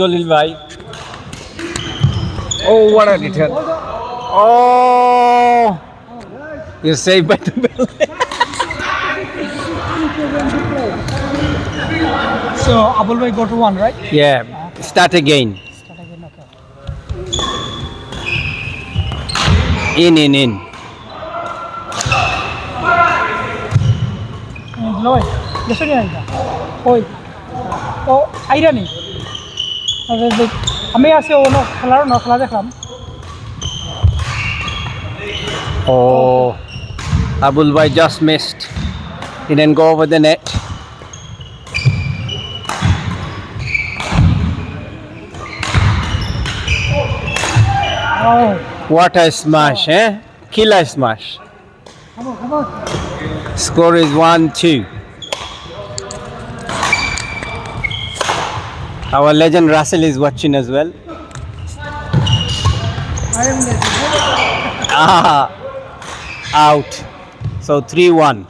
Jolil bhai. Oh, what a return. Oh, you're saved by the bell. So Abul bhai go to one, right? Yeah, start again. Start again, okay. In. Loy, gusto niya ita. Hoy. Oh, aira ni. আমি আছি ও না খেলার না খেলা দেখলাম Oh, Abul bhai just missed. He didn't go over the net. Oh, What a smash, eh? Killer smash. come on. Score is 1-2. Our legend Russell is watching as well. I am ready. Ah, out. So 3-1.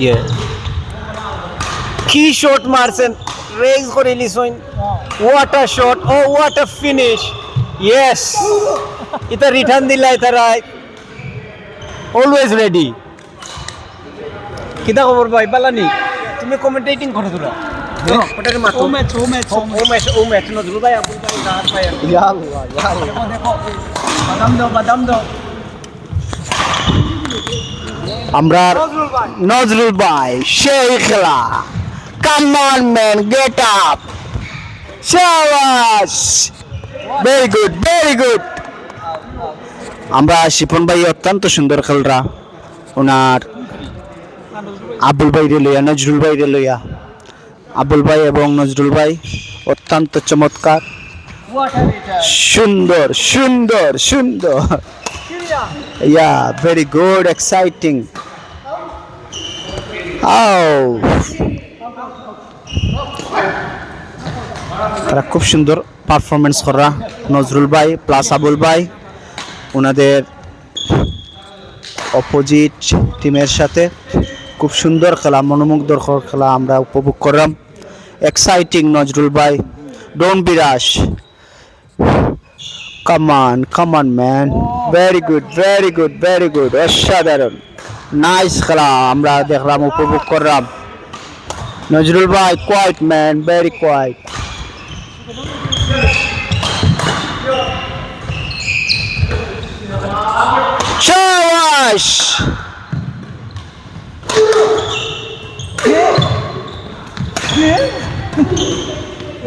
Yeah. Key shot Marcin. Raise for Elisoin. What a shot. Oh, what a finish. Yes. Ita return dilla ita right. Always ready. Kita খবর ভাই বালানি তুমি কমেন্টেটিং করো তোরা ওটারে মাতো ও match Nazrul ভাই আবুল ভাই রাহাত ভাই ইয়া আল্লাহ দেখো বাদাম দাও আমরা নজরুল ভাই সেই খেলা come on man get up শাবাশ ভেরি গুড আমরা শিপন ভাই অত্যন্ত সুন্দর খেলরা ওনার আবুল ভাই লইয়া নজরুল ভাই লইয়া আবুল ভাই এবং নজরুল ভাই অত্যন্ত চমৎকার সুন্দর ইয়া ভেরি গুড এক্সাইটিং তারা খুব সুন্দর পারফরমেন্স করা নজরুল ভাই প্লাস আবুল ভাই ওনাদের অপোজিট টিমের সাথে খুব সুন্দর খেলা মনোমুগ্ধকর খেলা আমরা উপভোগ করলাম এক্সাইটিং নজরুল ভাই don't be rush come on man very good অসাধারণ নাইস খেলা আমরা দেখলাম উপভোগ করলাম নজরুল ভাই কোয়াইট ম্যান ভেরি কোয়াইট শাবাশ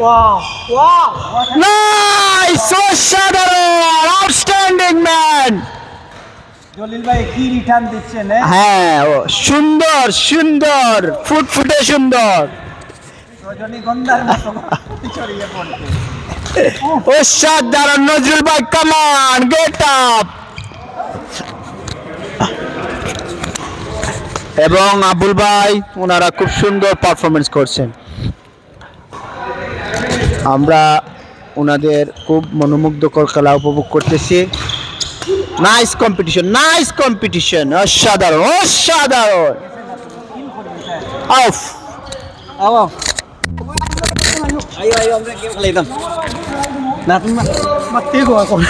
wow নাইস অসাধারণ আউটস্ট্যান্ডিং ম্যান জলিল ভাই কি রিটার্ন দিচ্ছেন হ্যাঁ সুন্দর ফুটফুটে সুন্দর রজনীগন্ধার মতো ছড়িয়ে পড়ছে অসাধারণ নজরুল ভাই কামান গেট আপ এবং আবুল ভাই ওনারা খুব সুন্দর পারফরমেন্স করছেন আমরা ওনাদের খুব মনোমুগ্ধকর খেলা উপভোগ করতেছি নাইস কম্পিটিশন অসাধারণ অফ ayo আমরা গেম খেলাইতাম না তুমি মারতে গো এখন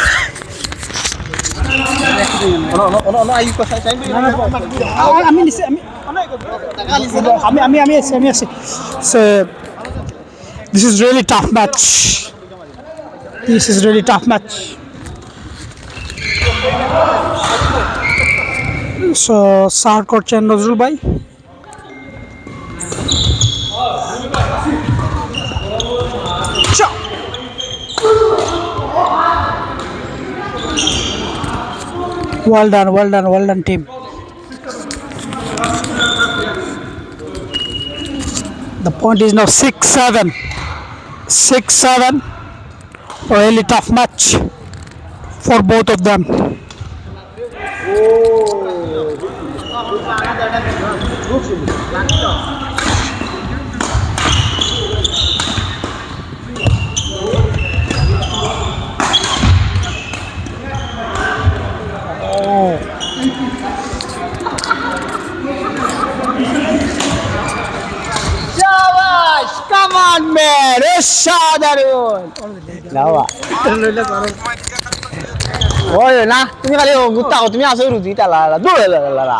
ono ayo কথা চাই আমি নিছি আমি আছি so this is really tough match so start করছেন নজরুল ভাই well done team the point is now 6-7 really tough match for both of them Come on, man! অসাধারণ! লাওয়া। ওই না, তুমি খালি গুত্তা তুমি আসো রুজি টালা দৌড়ে লালা।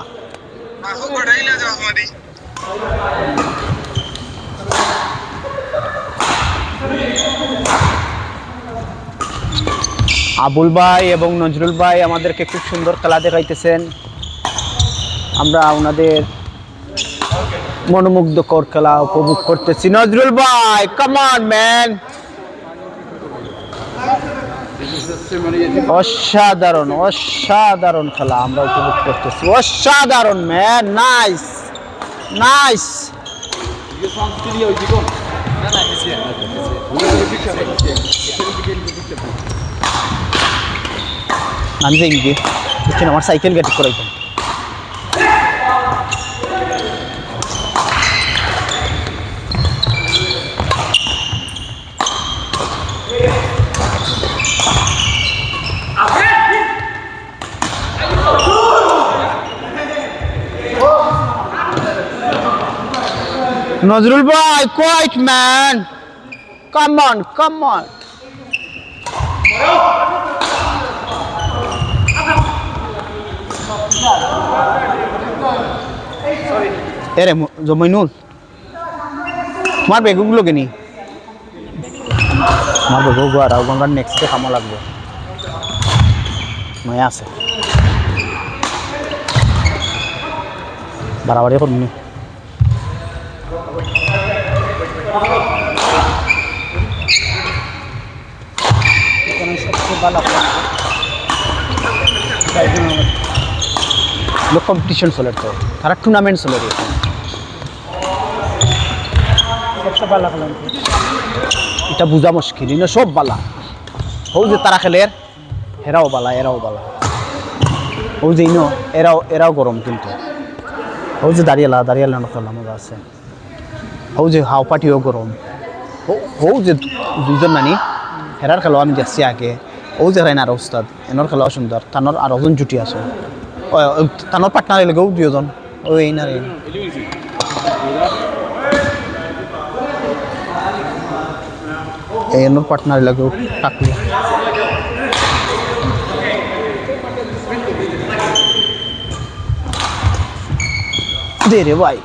আবুল ভাই এবং নজরুল ভাই আমাদেরকে খুব সুন্দর খেলা দেখাইতেছেন। আমরা ওনাদের মনোমুগ্ধকর খেলা উপভোগ করতেছি। নজরুল ভাই, কাম অন ম্যান! অসাধারণ অসাধারণ খেলা আমরা উপভোগ করতেছি। অসাধারণ ম্যান, নাইস নাইস। আমি যাই গিয়ে বুঝছেন আমার সাইকেল গাড়ি করাইতাম। নজরুল ভাই, quiet man, come on come on. এরে জমাইনুল, তোমার বেগুগুলো কেনি? আমার বেগুগুলো আর গঙ্গার নেক্সটে খামা লাগবে, নয়া আছে বাড়াবাড়ি করুন। কম্পিটিশন চলে তো, তারা টুর্নামেন্ট চলে এটা বুঝা মুশকিল না, সব বালা হও যে তারা খেলে এরাও বালা এরাও বালা হও যে এরাও গরম, কিন্তু হও যে দাঁড়িয়েলা খেলা মজা আছে। হও যে হাও পাটিও গরম, হও যে দুইজন নানি হেরার খেলাও আমি দেখছি আগে। ও যে রাইনার ওস্তাদ এনর খেলাও সুন্দর, তানোর আর ওজন জুটি আছে, তানোর পার্টনার এলাকাও দুজন ওই এই না এনর পার্টনার এলাকাও টাকলি দে রে ভাই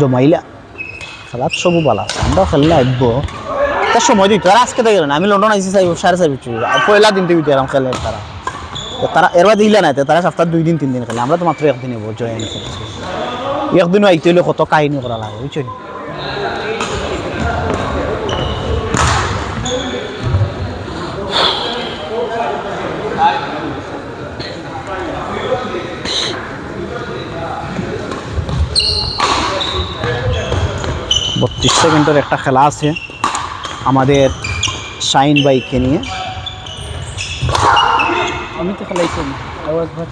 জমাইলা খেলা সবু বালা। আমরা খেললে আসবো তার সময় দিত আর আজকে দেখলেন আমি লন্ডন আইসি চাইব 4:30 পয়লা দিন থেকে দিলাম খেলে তারা এরবার দিলে না, তারা সপ্তাহ 2 দিন 3 দিন খেলে, আমরা তো মাত্র একদিনে জয়েন করছি। একদিনও আইতে হলে কত কাহিনী করা লাগে বুঝছেন। বত্রিশ সেকেন্ডের একটা খেলা আছে আমাদের শাইন বাইককে নিয়ে। আমি তো খেলাইছি আওয়াজ ভাত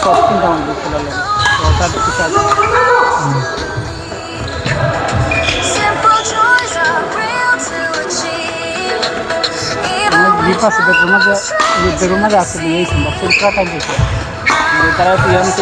সব চিন্তা আমাদের খেলালে গ্রিপ আছে বেডরুম মাঝে আছে দিয়েছি ফুলকা টাইম দিয়েছে তারা ইয়ানি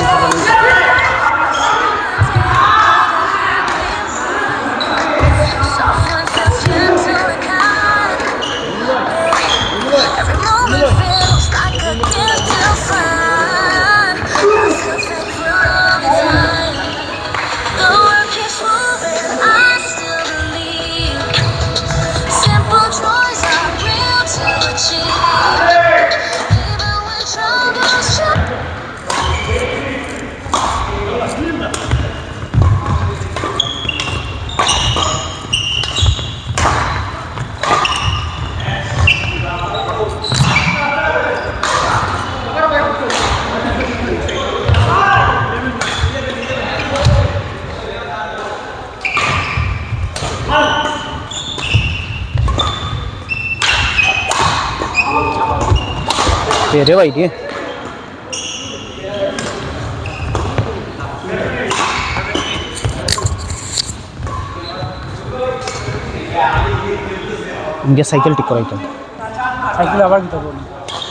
रे भाई ইনকে সাইকেল ঠিক করাইতাম সাইকেল আবার কি করবো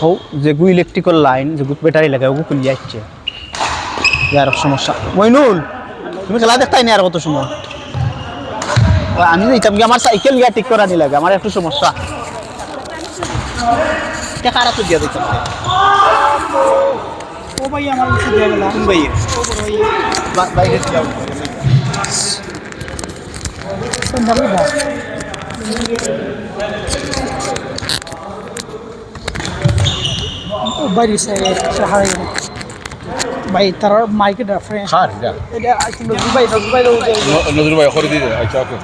ও যেগু ইলেকট্রিক্যাল লাইন যেগু ব্যাটারি লাগায় ওগু খুলে যাচ্ছে আর সমস্যা মইনুল তুমি খেলা দেখতাই না আর কত সময় আমি যাইতাম কি আমার সাইকেল গিয়া ঠিক করা নি লাগে আমার একটু সমস্যা কে কারা তো দিয়া দিতাম ও ভাই আমার কিছু দিয়ে গেলাম কোন ভাই বাইরে যাও সন্ধ্যাবেলা দাও ও বাইরে হারাই গেল ভাই তার মাইকের রেফারেন্স খার এটা এটা আসলে দুবাই নজরুল ভাই করে দিয়ে আচ্ছা ওকে